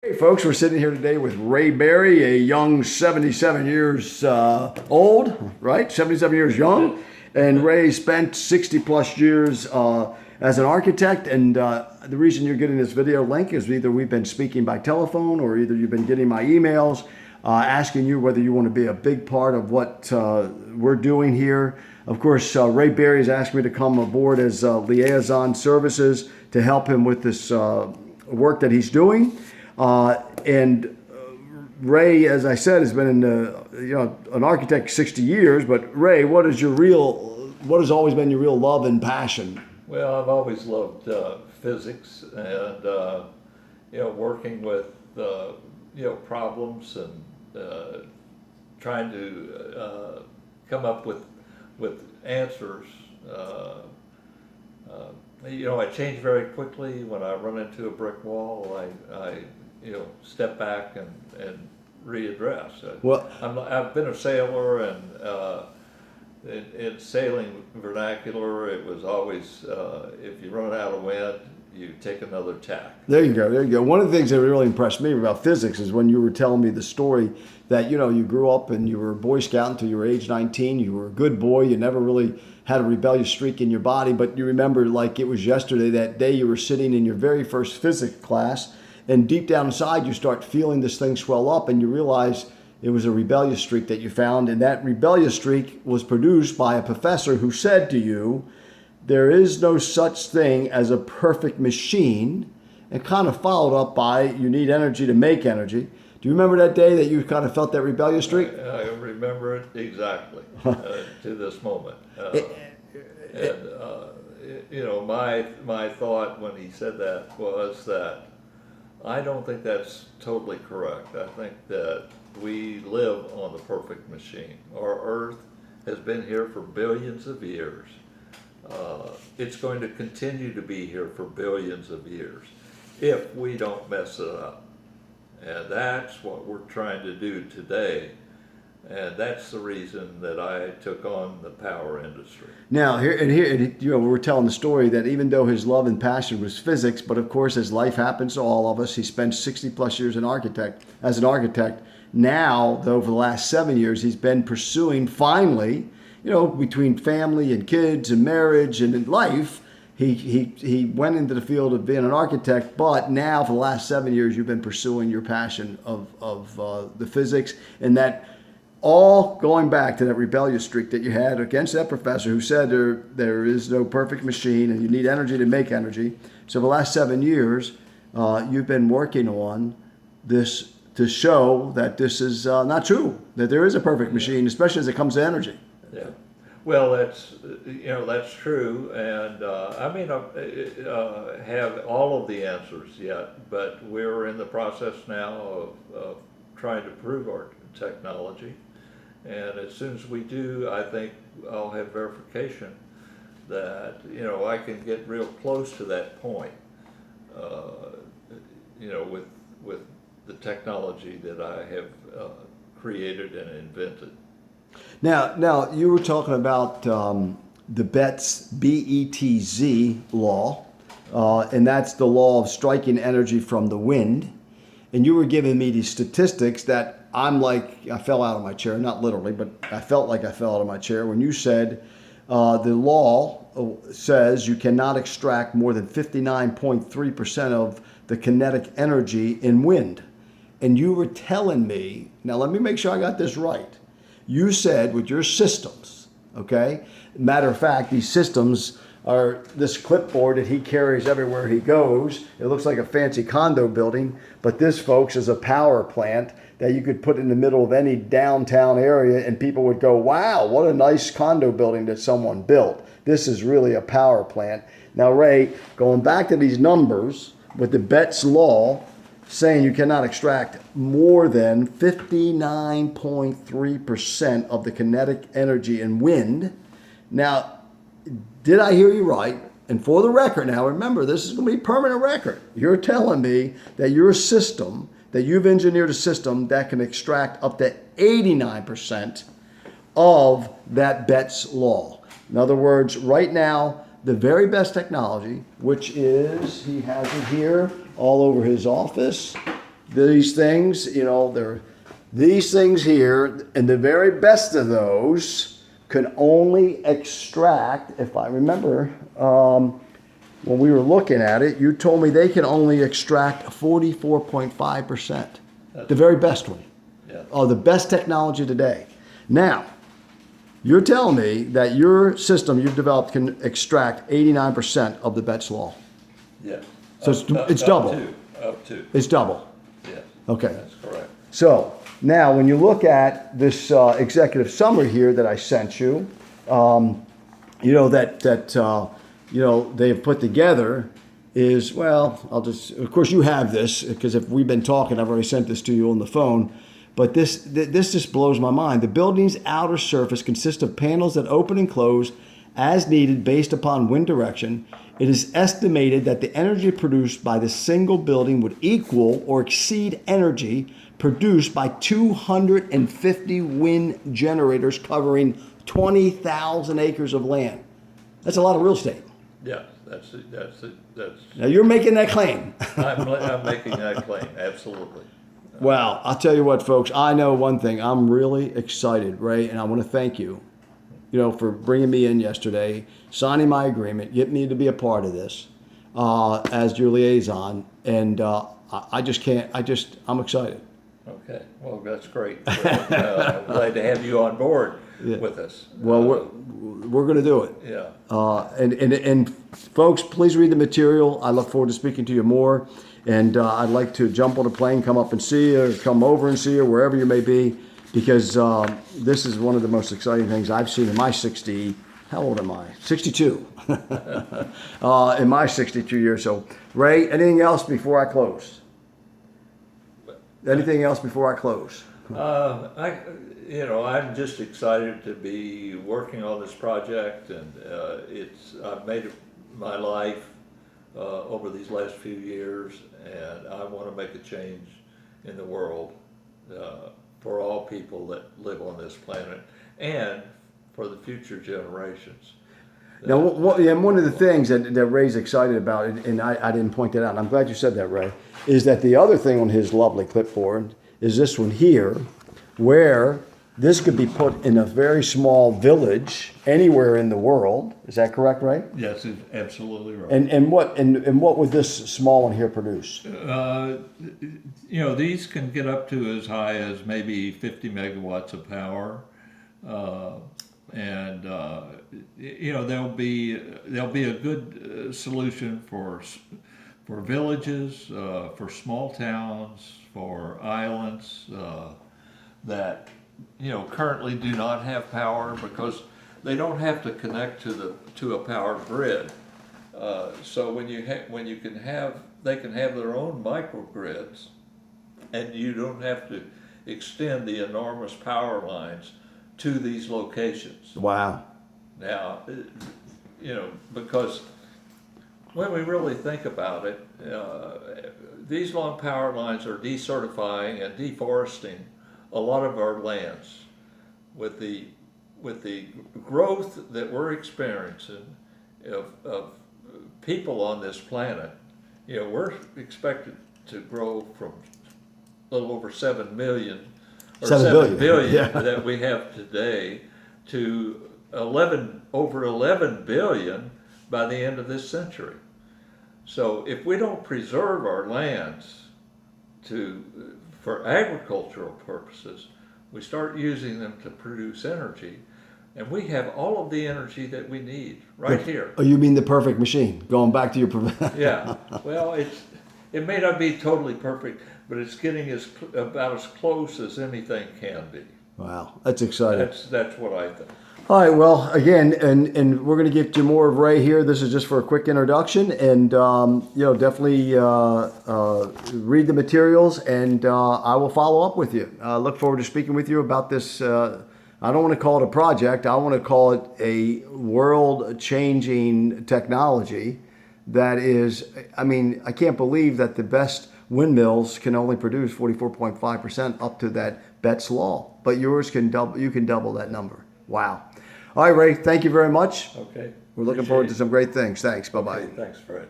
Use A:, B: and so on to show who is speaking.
A: Hey folks, we're sitting here today with Ray Berry, a young 77 years old, right? 77 years young. And Ray spent 60 plus years as an architect. And the reason you're getting this video link is either we've been speaking by telephone or either you've been getting my emails asking you whether you want to be a big part of what we're doing here. Of course, Ray Berry has asked me to come aboard as liaison services to help him with this work that he's doing. And Ray, as I said, has been an architect 60 years. But Ray, what has always been your real love and passion?
B: Well, I've always loved physics and working with problems and trying to come up with answers. I change very quickly. When I run into a brick wall, I step back and readdress.
A: Well,
B: I've been a sailor, and in sailing vernacular, it was always if you run out of wind, you take another tack.
A: There you go. There you go. One of the things that really impressed me about physics is when you were telling me the story that, you grew up and you were a Boy Scout until you were age 19. You were a good boy. You never really had a rebellious streak in your body, but you remember like it was yesterday, that day you were sitting in your very first physics class, and deep down inside you start feeling this thing swell up and you realize it was a rebellious streak that you found. And that rebellious streak was produced by a professor who said to you, there is no such thing as a perfect machine, and kind of followed up by, you need energy to make energy. Do you remember that day that you kind of felt that rebellious streak?
B: I remember it exactly to this moment. My thought when he said that was that I don't think that's totally correct. I think that we live on the perfect machine. Our Earth has been here for billions of years. It's going to continue to be here for billions of years if we don't mess it up. And that's what we're trying to do today. And that's the reason that I took on the power industry.
A: Now, we're telling the story that even though his love and passion was physics, but of course, as life happens to all of us, he spent 60 plus years as an architect. Now, though, for the last 7 years, he's been pursuing finally, between family and kids and marriage and in life, he went into the field of being an architect. But now, for the last 7 years, you've been pursuing your passion of the physics, and that all going back to that rebellious streak that you had against that professor who said there is no perfect machine and you need energy to make energy. So for the last 7 years, you've been working on this to show that this is not true, that there is a perfect machine, especially as it comes to energy.
B: Yeah. Well, that's true, and I may not have all of the answers yet, but we're in the process now of trying to prove our technology. And as soon as we do, I think I'll have verification that, I can get real close to that point, with the technology that I have created and invented.
A: Now you were talking about the Betz, B-E-T-Z law, and that's the law of striking energy from the wind. And you were giving me these statistics that I fell out of my chair, not literally, but I felt like I fell out of my chair when you said the law says you cannot extract more than 59.3% of the kinetic energy in wind. And you were telling me, now let me make sure I got this right. You said with your systems, okay? Matter of fact, these systems are this clipboard that he carries everywhere he goes. It looks like a fancy condo building, but this, folks, is a power plant that you could put in the middle of any downtown area and people would go, wow, what a nice condo building that someone built. This is really a power plant. Now, Ray, going back to these numbers with the Betz Law, saying you cannot extract more than 59.3% of the kinetic energy in wind. Now, did I hear you right? And for the record now, remember, this is going to be permanent record. You're telling me that your system, that you've engineered a system that can extract up to 89% of that Betz Law. In other words, right now, the very best technology, which is, he has it here all over his office, these things, these things here, and the very best of those can only extract, if I remember, when we were looking at it, you told me they can only extract 44.5%. The very best one.
B: Yeah.
A: The best technology today. Now, you're telling me that your system you've developed can extract 89% of the Betz Law.
B: Yes.
A: So it's double.
B: Up to.
A: It's double.
B: Yes.
A: Okay.
B: That's correct.
A: So now when you look at this executive summary here that I sent you, they've put together is, well, of course you have this because if we've been talking, I've already sent this to you on the phone. But this just blows my mind. The building's outer surface consists of panels that open and close as needed based upon wind direction. It is estimated that the energy produced by the single building would equal or exceed energy produced by 250 wind generators covering 20,000 acres of land. That's a lot of real estate.
B: Yeah, that's it.
A: Now you're making that claim.
B: I'm making that claim, absolutely.
A: Well, I'll tell you what, folks. I know one thing. I'm really excited, Ray, and I want to thank you, for bringing me in yesterday, signing my agreement, getting me to be a part of this as your liaison. And I'm excited.
B: Okay, well, that's great. I'm glad to have you on board with us.
A: Well, we're going to do it.
B: Yeah.
A: And folks, please read the material. I look forward to speaking to you more. And I'd like to jump on a plane, come up and see you, or come over and see you, wherever you may be, because this is one of the most exciting things I've seen in my 60, how old am I? 62. In my 62 years. So, Ray, anything else before I close? Anything else before I close?
B: I'm just excited to be working on this project, and I've made it my life over these last few years, and I want to make a change in the world for all people that live on this planet and for the future generations.
A: Now, one of the things that Ray's excited about, and I didn't point that out, and I'm glad you said that, Ray, is that the other thing on his lovely clipboard is this one here, where this could be put in a very small village anywhere in the world. Is that correct, Ray?
B: Yes, it's absolutely right.
A: And what would this small one here produce?
B: These can get up to as high as maybe 50 megawatts of power. They'll be a good solution for villages, for small towns, for islands that currently do not have power because they don't have to connect to a power grid. So they can have their own microgrids, and you don't have to extend the enormous power lines to these locations.
A: Wow.
B: Now, because when we really think about it, these long power lines are decertifying and deforesting a lot of our lands. With the growth that we're experiencing of people on this planet, we're expected to grow from a little over 7 million or 7 billion
A: yeah.
B: that we have today to over 11 billion by the end of this century. So if we don't preserve our lands for agricultural purposes, we start using them to produce energy, and we have all of the energy that we need right here.
A: Oh, you mean the perfect machine? Going back to your
B: Yeah. Well, it may not be totally perfect, but it's getting about as close as anything can be.
A: Wow, that's exciting.
B: That's what I think.
A: All right, well, again, and we're going to get to more of Ray here. This is just for a quick introduction, and definitely read the materials, and I will follow up with you. I look forward to speaking with you about this. I don't want to call it a project. I want to call it a world-changing technology that is, I can't believe that the best windmills can only produce 44.5% up to that Betz Law, but yours can double. You can double that number. Wow. All right, Ray, thank you very much.
B: Okay.
A: We're looking forward to some great things. Thanks. Bye-bye.
B: Okay, thanks, Fred.